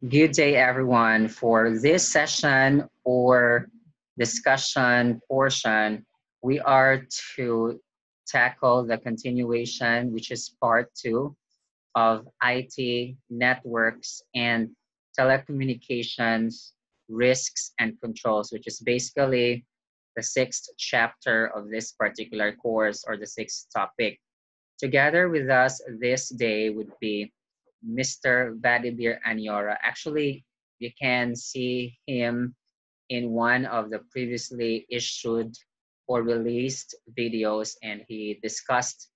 Good day, everyone. For this session or discussion portion, we are to tackle the continuation, which is part two of IT networks and telecommunications risks and controls, which is basically the sixth chapter of this particular course or the sixth topic. Together with us this day would be Mr. Vladimir Anyora. Actually, you can see him in one of the previously issued or released videos, and he discussed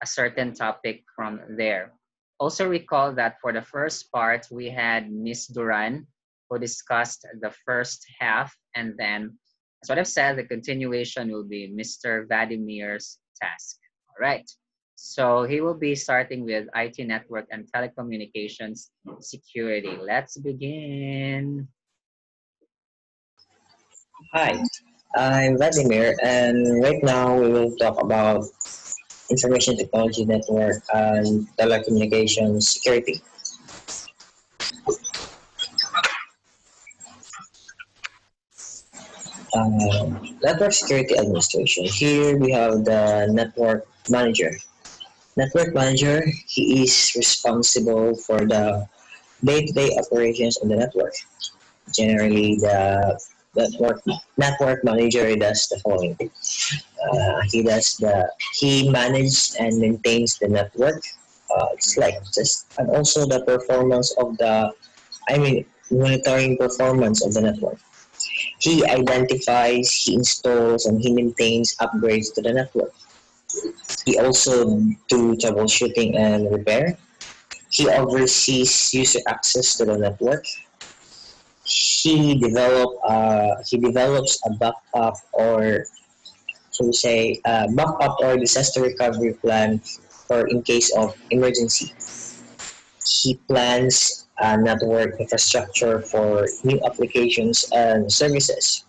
a certain topic from there. Also recall that for the first part, we had Miss Duran who discussed the first half, and then, as what I've said, the continuation will be Mr. Vladimir's task. All right. So he will be starting with IT network and telecommunications security. Let's begin. Hi, I'm Vladimir, and right now we will talk about information technology network and telecommunications security. Network security administration. Here we have the network manager. Network manager, he is responsible for the day-to-day operations of the network. Generally, the network manager does the following. He manages and maintains the network. It's like just and also the performance of the I mean monitoring performance of the network. He identifies, he installs, and he maintains upgrades to the network. He also do troubleshooting and repair. He oversees user access to the network. He develops a backup or so we say backup or disaster recovery plan for in case of emergency. He plans a network infrastructure for new applications and services.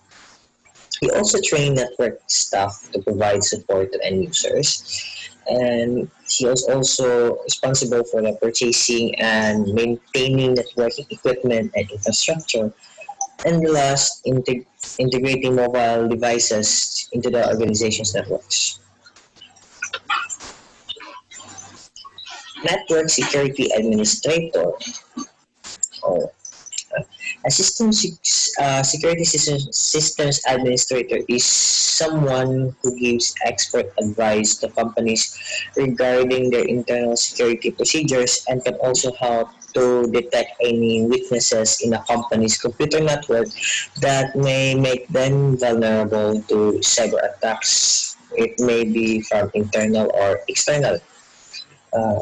He also trains network staff to provide support to end users. And he is also responsible for the purchasing and maintaining networking equipment and infrastructure. And the last, integrating mobile devices into the organization's networks. Network security administrator or a security systems administrator is someone who gives expert advice to companies regarding their internal security procedures and can also help to detect any weaknesses in a company's computer network that may make them vulnerable to cyber attacks. It may be from internal or external. Uh,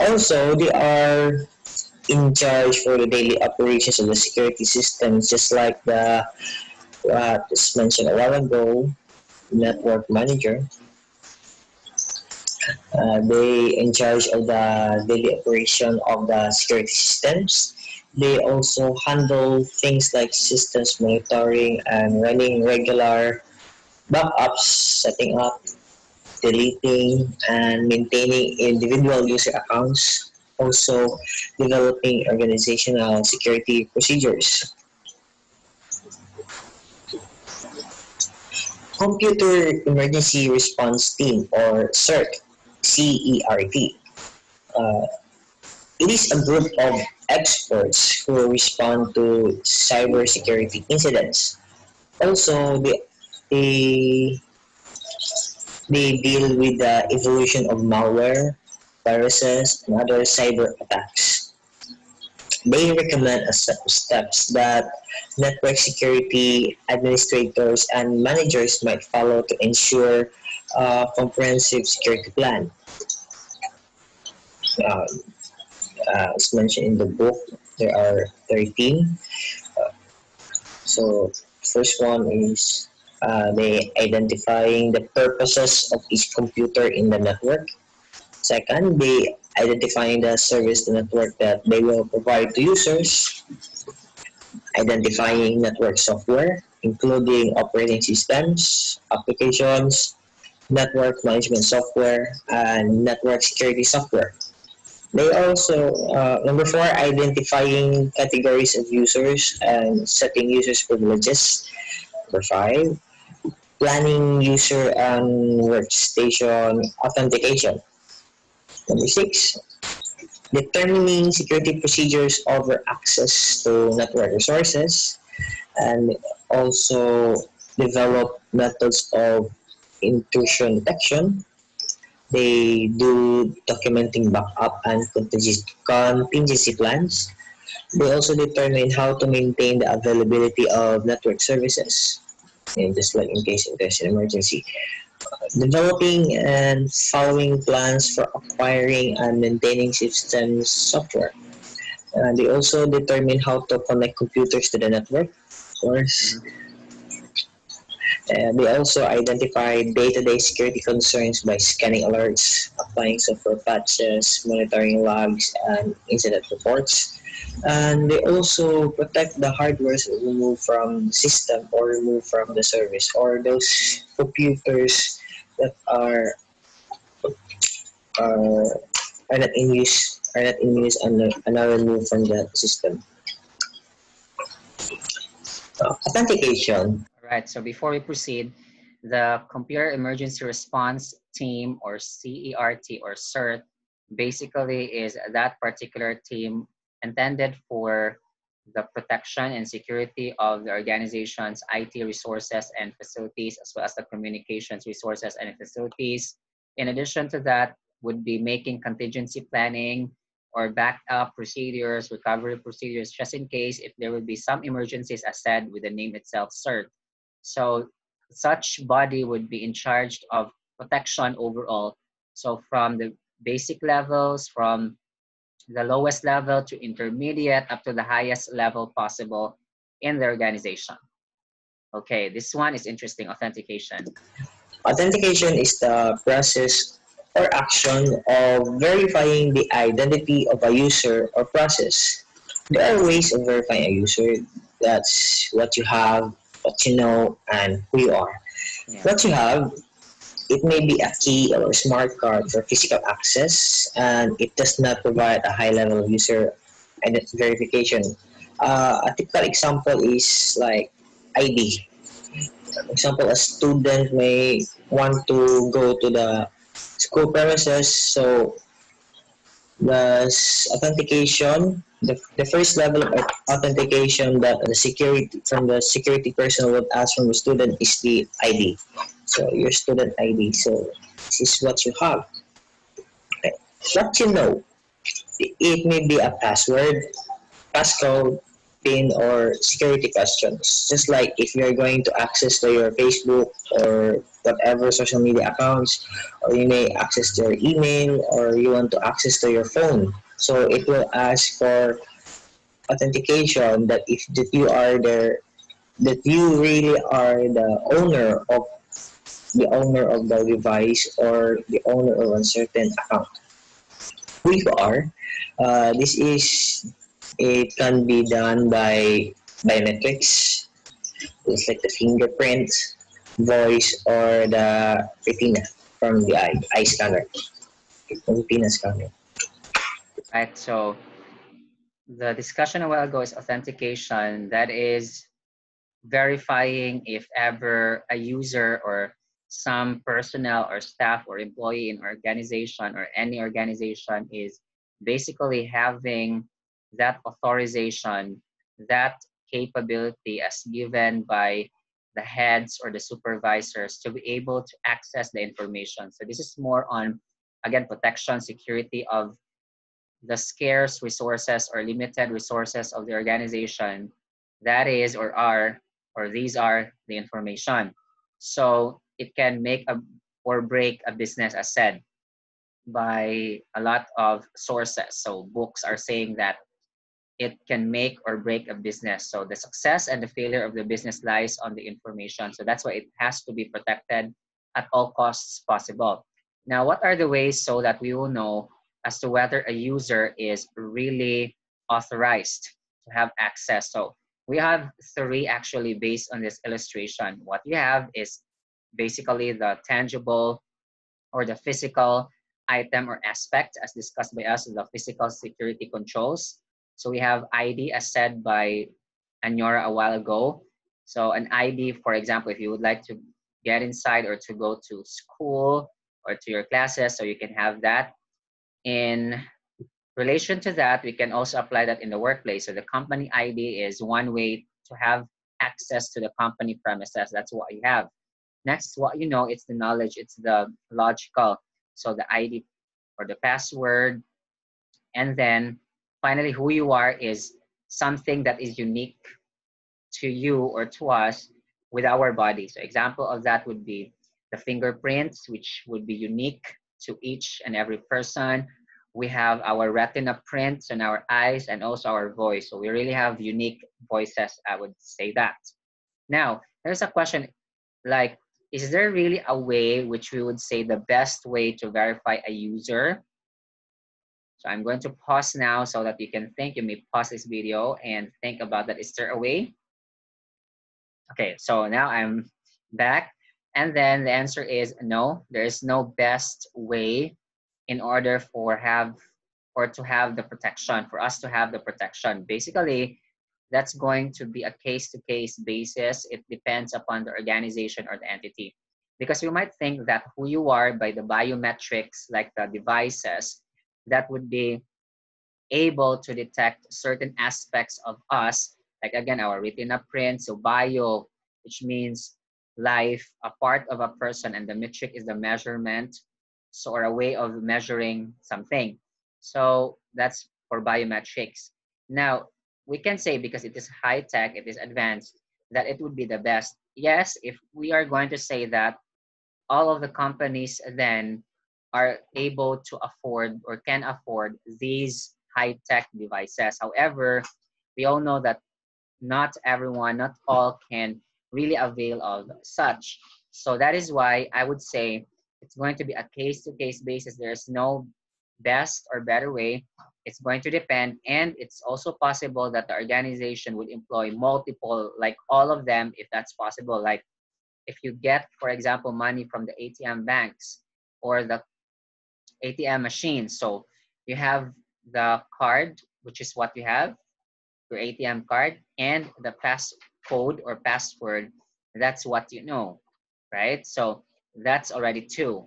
Also, they are in charge for the daily operations of the security systems, just like the what was mentioned a while ago, network manager. They in charge of the daily operation of the security systems. They also handle things like systems monitoring and running regular backups, setting up, deleting, and maintaining individual user accounts. Also, developing organizational security procedures. Computer Emergency Response Team or CERT. Uh, it is a group of experts who respond to cybersecurity incidents. Also, they, they deal with the evolution of malware, viruses, and other cyber attacks. They recommend a set of steps that network security administrators and managers might follow to ensure a comprehensive security plan. Uh, as mentioned in the book, there are 13. Uh, so, first one is they identifying the purposes of each computer in the network. Second, they identifying the service network that they will provide to users, identifying network software, including operating systems, applications, network management software, and network security software. They also, number four, identifying categories of users and setting users privileges. Number five, planning user and workstation authentication. Number six, determining security procedures over access to network resources, and also develop methods of intrusion detection. They do documenting backup and contingency plans. They also determine how to maintain the availability of network services, and just like in case there's an emergency. Developing and following plans for acquiring and maintaining systems software. They also determine how to connect computers to the network, of course. Mhm. They also identify day-to-day security concerns by scanning alerts, applying software patches, monitoring logs, and incident reports. And they also protect the hardware removed from the system or removed from the service, or those computers that are, are not in use and are removed from the system. Authentication. All right, so before we proceed, the Computer Emergency Response Team, or CERT or CERT, basically is that particular team intended for the protection and security of the organization's IT resources and facilities, as well as the communications resources and facilities. In addition to that, would be making contingency planning or backup procedures, recovery procedures, just in case if there would be some emergencies, as said with the name itself, CERT. So such body would be in charge of protection overall. So from the basic levels, from the lowest level to intermediate up to the highest level possible in the organization. Okay, this one is interesting, authentication. Authentication is the process or action of verifying the identity of a user or process. There are ways of verifying a user. That's what you have, what you know, and who you are. Yeah. What you have, it may be a key or a smart card for physical access, and it does not provide a high level of user verification. A typical example is like ID. For example, a student may want to go to the school premises, so the authentication, the first level of authentication that the security from the security person would ask from the student is the ID. So your student ID. So this is what you have. Okay. What you know, it may be a password, passcode, PIN, or security questions. Just like if you're going to access to your Facebook or whatever social media accounts, or you may access to your email, or you want to access to your phone. So it will ask for authentication that if that you are there, that you really are the owner of the device or the owner of a certain account. Who you are. This is it can be done by biometrics, it's like the fingerprint, voice, or the retina from the eye scanner, the retina scanner. Right, so the discussion a while ago is authentication. That is verifying if ever a user or some personnel or staff or employee in organization or any organization is basically having that authorization, that capability as given by the heads or the supervisors to be able to access the information. So this is more on, again, protection, security of the scarce resources or limited resources of the organization. That is, or are, or these are the information. So it can make a or break a business, as said by a lot of sources. So books are saying that it can make or break a business. So the success and the failure of the business lies on the information. So that's why it has to be protected at all costs possible. Now, what are the ways so that we will know as to whether a user is really authorized to have access? So we have three actually based on this illustration. What you have is basically the tangible or the physical item or aspect as discussed by us, the physical security controls. So we have ID as said by Anyora a while ago. So an ID, for example, if you would like to get inside or to go to school or to your classes, so you can have that. In relation to that, we can also apply that in the workplace. So the company ID is one way to have access to the company premises. That's what you have. Next, what you know, it's the knowledge, it's the logical. So the ID or the password. And then finally, who you are is something that is unique to you or to us with our body. So example of that would be the fingerprints, which would be unique to each and every person. We have our retina prints on our eyes and also our voice. So we really have unique voices, I would say that. Now, there's a question like, is there really a way which we would say the best way to verify a user? So I'm going to pause now so that you can think. You may pause this video and think about that. Is there a way? Okay, so now I'm back. And then the answer is no, there is no best way in order for to have the protection, for us to have the protection. Basically, that's going to be a case-to-case basis. It depends upon the organization or the entity. Because you might think that who you are by the biometrics, like the devices, that would be able to detect certain aspects of us, like again, our retina print, so bio, which means life, a part of a person, and the metric is the measurement, so or a way of measuring something. So that's for biometrics. Now, we can say because it is high tech, it is advanced, that it would be the best. Yes, if we are going to say that all of the companies then are able to afford or can afford these high-tech devices. However, we all know that not everyone, not all can really avail of such. So that is why I would say it's going to be a case-to-case basis. There's no best or better way. It's going to depend, and it's also possible that the organization would employ multiple, like all of them, if that's possible. Like if you get, for example, money from the ATM banks or the ATM machines. So you have the card, which is what you have, your ATM card, and the passcode or password. That's what you know, right? So that's already two.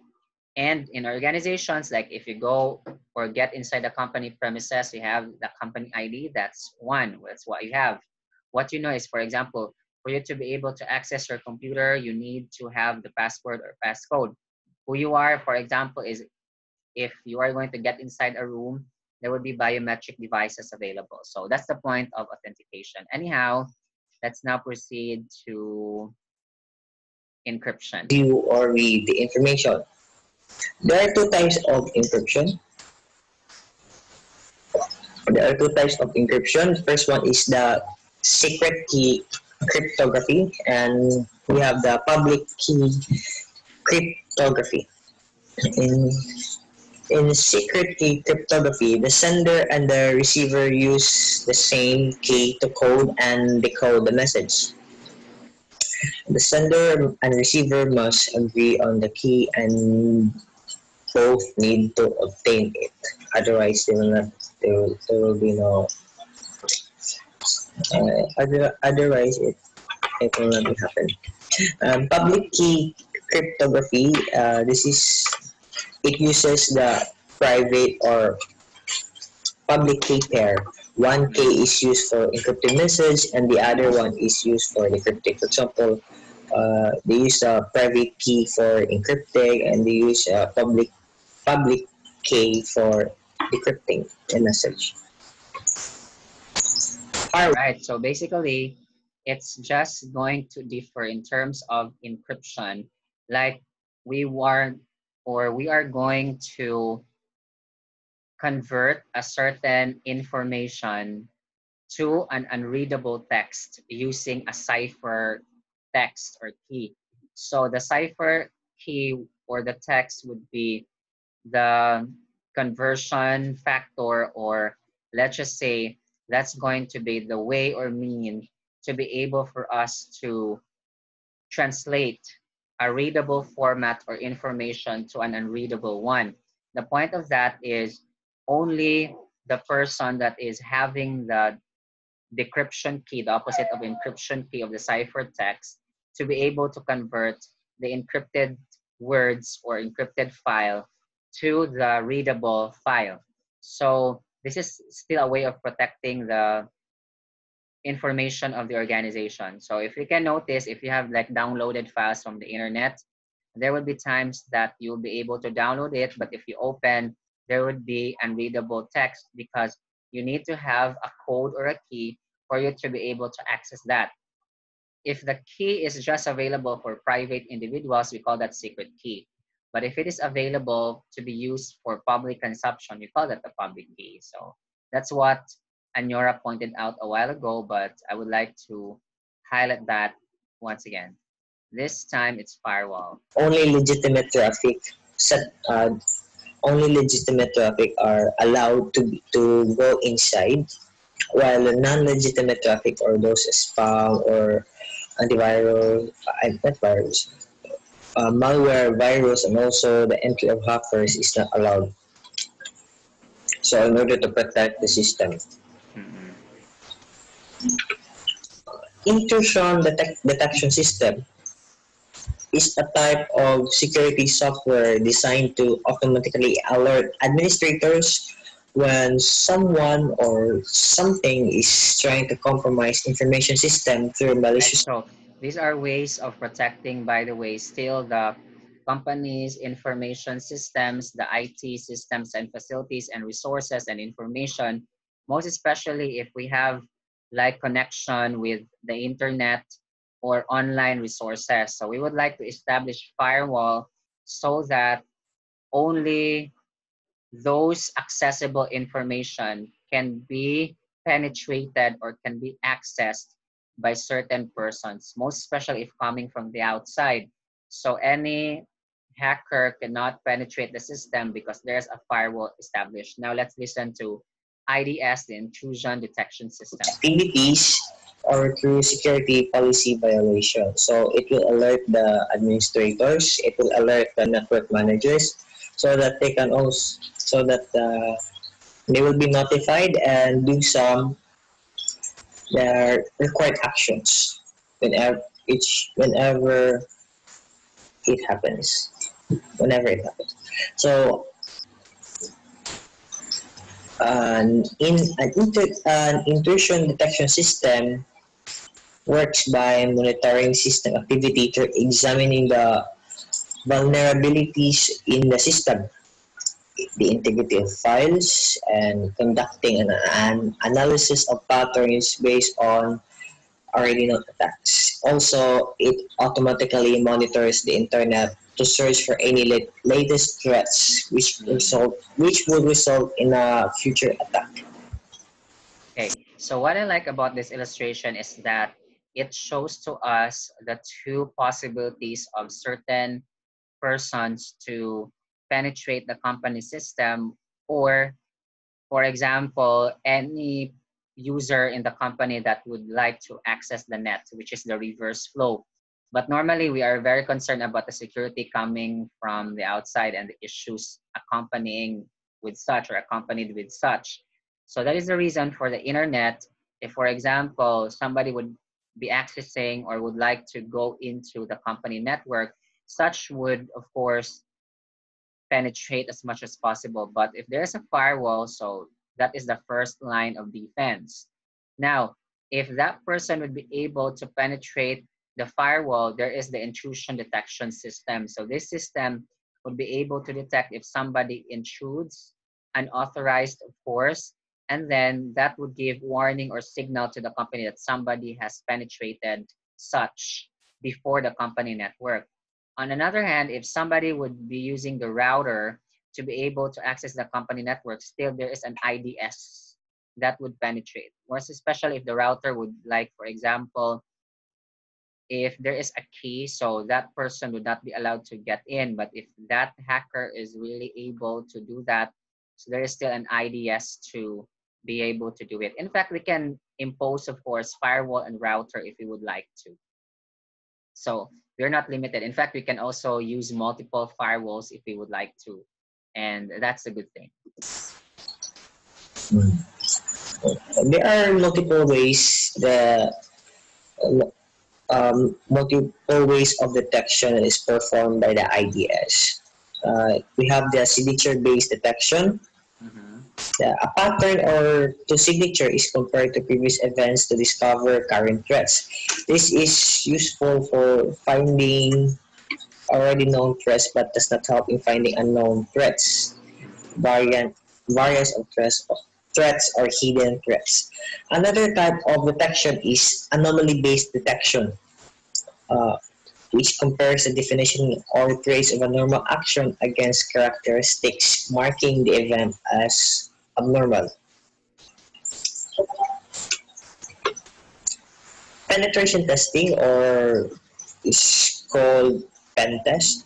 And in organizations, like if you go or get inside the company premises, you have the company ID, that's one, that's what you have. What you know is, for example, for you to be able to access your computer, you need to have the password or passcode. Who you are, for example, is if you are going to get inside a room, there will be biometric devices available. So that's the point of authentication. Anyhow, let's now proceed to encryption. View or read the information. There are two types of encryption. There are two types of encryption. First one is the secret key cryptography, and we have the public key cryptography. In secret key cryptography, the sender and the receiver use the same key to code and decode the message. The sender and receiver must agree on the key and both need to obtain it. Otherwise, there will be no. Otherwise, it will not happen. Public key cryptography. It uses the private or public key pair. One key is used for encrypted message and the other one is used for decrypting. For example, they use a private key for encrypting and they use a public key for decrypting a message. All right, so basically, it's just going to differ in terms of encryption. Like we are going to convert a certain information to an unreadable text using a cipher text or key. So the cipher key or the text would be the conversion factor, or let's just say that's going to be the way or mean to be able for us to translate a readable format or information to an unreadable one. The point of that is only the person that is having the decryption key, the opposite of encryption key of the ciphertext, to be able to convert the encrypted words or encrypted file to the readable file. So this is still a way of protecting the information of the organization. So if you can notice, if you have like downloaded files from the internet, there will be times that you'll be able to download it, but if you open, there would be unreadable text because you need to have a code or a key for you to be able to access that. If the key is just available for private individuals, we call that secret key. But if it is available to be used for public consumption, we call that the public key. So that's what Anyora pointed out a while ago, but I would like to highlight that once again. This time it's firewall. Only legitimate traffic set only legitimate traffic are allowed to go inside, while the non-legitimate traffic or those spam or antivirus, not virus, malware, virus, and also the entry of hackers is not allowed. So in order to protect the system, Mm-mm. intrusion detection system is a type of security software designed to automatically alert administrators when someone or something is trying to compromise information system through Right. malicious. So these are ways of protecting, by the way, still the company's information systems, the IT systems and facilities and resources and information, most especially if we have like connection with the internet or online resources. So we would like to establish firewall so that only those accessible information can be penetrated or can be accessed by certain persons, most especially if coming from the outside. So any hacker cannot penetrate the system because there's a firewall established. Now let's listen to IDS, the intrusion detection system. Activities or through security policy violation. So it will alert the administrators, it will alert the network managers so that they can also so that they will be notified and do some their required actions whenever it happens. Whenever it happens. So an intrusion detection system works by monitoring system activity through examining the vulnerabilities in the system, the integrity of files, and conducting an analysis of patterns based on already known attacks. Also, it automatically monitors the internet to search for any latest threats which would result in a future attack. Okay, so what I like about this illustration is that it shows to us the two possibilities of certain persons to penetrate the company system, or for example, any user in the company that would like to access the net, which is the reverse flow. But normally we are very concerned about the security coming from the outside and the issues accompanying with such or accompanied with such. So that is the reason for the internet. If, for example, somebody would be accessing or would like to go into the company network, such would, of course, penetrate as much as possible. But if there's a firewall, so that is the first line of defense. Now, if that person would be able to penetrate the firewall, there is the intrusion detection system. So this system would be able to detect if somebody intrudes, unauthorized, of course, and then that would give warning or signal to the company that somebody has penetrated such before the company network. On another hand, if somebody would be using the router to be able to access the company network, still there is an IDS that would penetrate. Most especially if the router would like, for example, if there is a key, so that person would not be allowed to get in. But if that hacker is really able to do that, so there is still an IDS to be able to do it. In fact, we can impose, of course, firewall and router if we would like to. So we're not limited. In fact, we can also use multiple firewalls if we would like to. and that's a good thing. There are multiple ways multiple ways of detection is performed by the IDS. We have the signature-based detection. A pattern or to signature is compared to previous events to discover current threats. This is useful for finding already known threats but does not help in finding unknown threats, variants of threats or hidden threats. Another type of detection is anomaly-based detection, uh, which compares the definition or trace of a normal action against characteristics marking the event as abnormal. Penetration testing, or is called pen test.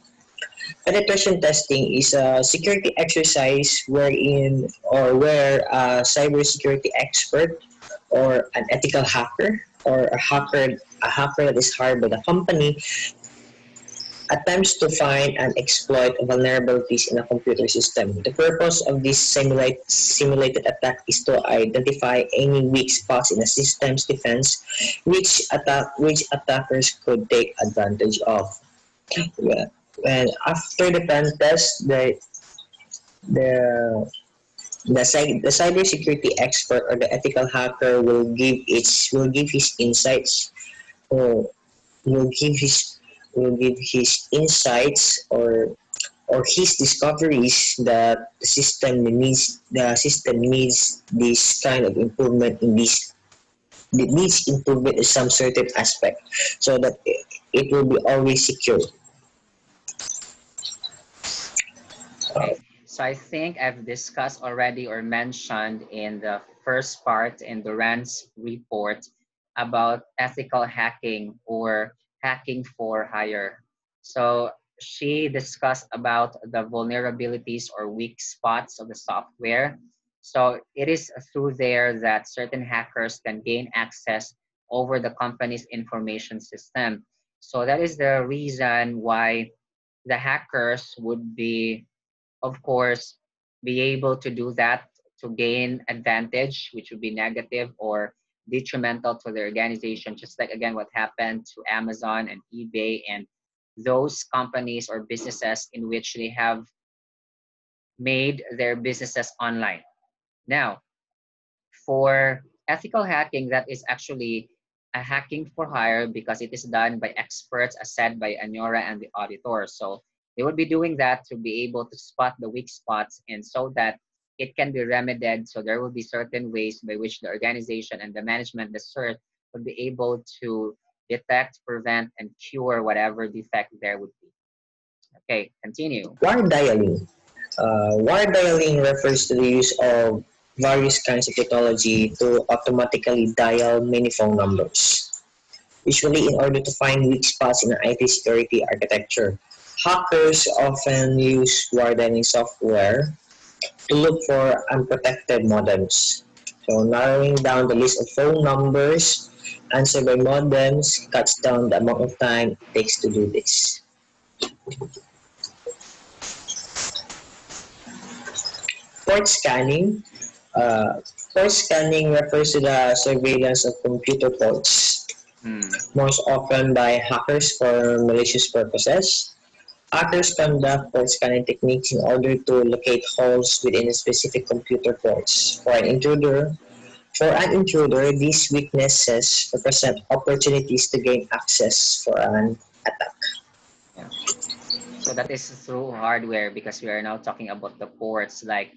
Penetration testing is a security exercise where a cybersecurity expert or an ethical hacker or a hacker that is hired by the company attempts to find and exploit vulnerabilities in a computer system. The purpose of this simulated attack is to identify any weak spots in a system's defense which attackers could take advantage of. Yeah. And after the pen test, the the cybersecurity expert or the ethical hacker will give his insights, or will give his insights or his discoveries that the system needs this kind of improvement in this it needs improvement in some certain aspect, so that it will be always secure. Okay, so I think I've discussed already or mentioned in the first part in Duran's report about ethical hacking or hacking for hire. So she discussed about the vulnerabilities or weak spots of the software. So it is through there that certain hackers can gain access over the company's information system. So that is the reason why the hackers would be, of course, be able to do that to gain advantage, which would be negative or detrimental to the organization, just like again what happened to Amazon and eBay and those companies or businesses in which they have made their businesses online. Now, for ethical hacking, that is actually a hacking for hire because it is done by experts, as said by Anora and the auditor. So they would be doing that to be able to spot the weak spots and so that it can be remedied. So there will be certain ways by which the organization and the management, the CERT, would be able to detect, prevent, and cure whatever defect there would be. Okay, continue. Wire dialing. Wire dialing refers to the use of various kinds of technology to automatically dial many phone numbers, usually in order to find weak spots in an IT security architecture. Hackers often use wire dialing software to look for unprotected modems. So narrowing down the list of phone numbers answered by modems cuts down the amount of time it takes to do this. Port scanning. Uh, Port scanning refers to the surveillance of computer ports, most often by hackers for malicious purposes. Hackers conduct port scanning techniques in order to locate holes within a specific computer ports. For an intruder, these weaknesses represent opportunities to gain access for an attack. Yeah. So that is through hardware because we are now talking about the ports. Like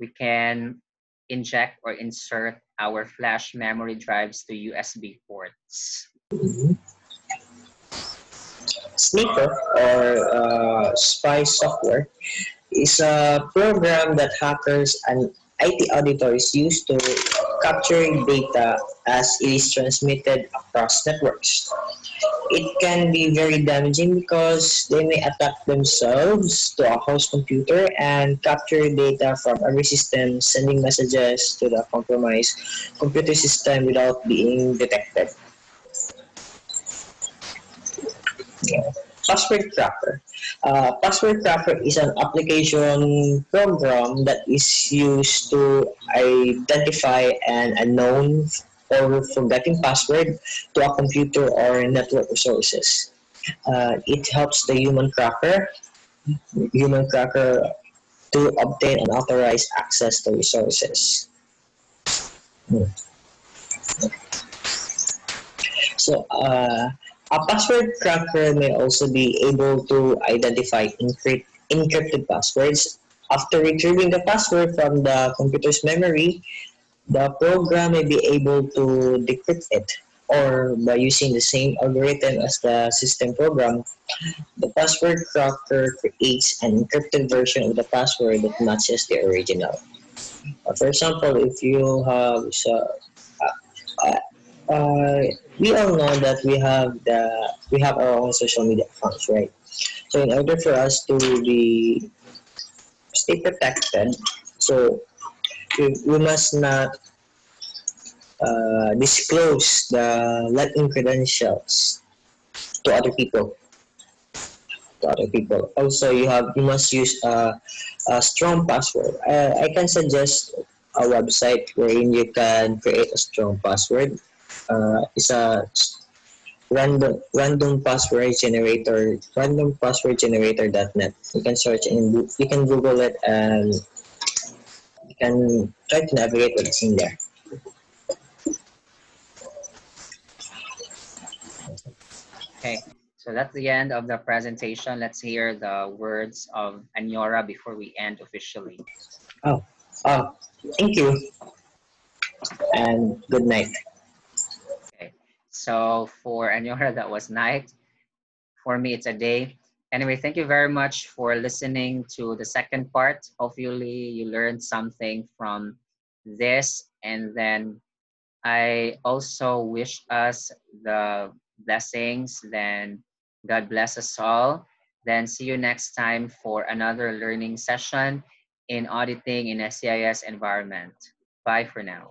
we can inject or insert our flash memory drives to USB ports. Sniper, or spy software, is a program that hackers and IT auditors use to capture data as it is transmitted across networks. It can be very damaging because they may attack themselves to a host computer and capture data from every system, sending messages to the compromised computer system without being detected. Yeah. Password Cracker. Password Cracker is an application program that is used to identify an unknown or forgotten password to a computer or network resources. It helps the human cracker to obtain unauthorized access to resources. Hmm. So, a password cracker may also be able to identify encrypted passwords. After retrieving the password from the computer's memory, the program may be able to decrypt it, or by using the same algorithm as the system program, the password cracker creates an encrypted version of the password that matches the original. For example, if you have uh, uh, we all know that we have our own social media accounts, right? So in order for us to be stay protected, so we must not disclose the login credentials to other people. Also, you must use a strong password. I can suggest a website wherein you can create a strong password. It's a random password generator.net. You can search and you can Google it and you can try to navigate what's in there. Okay, so that's the end of the presentation. Let's hear the words of Anyora before we end officially. Oh, oh, thank you and good night. Okay, so for Anyora, that was night. For me, it's a day. Anyway, thank you very much for listening to the second part. Hopefully, you learned something from this. And then I also wish us the blessings. Then God bless us all. Then see you next time for another learning session in auditing in SCIS environment. Bye for now.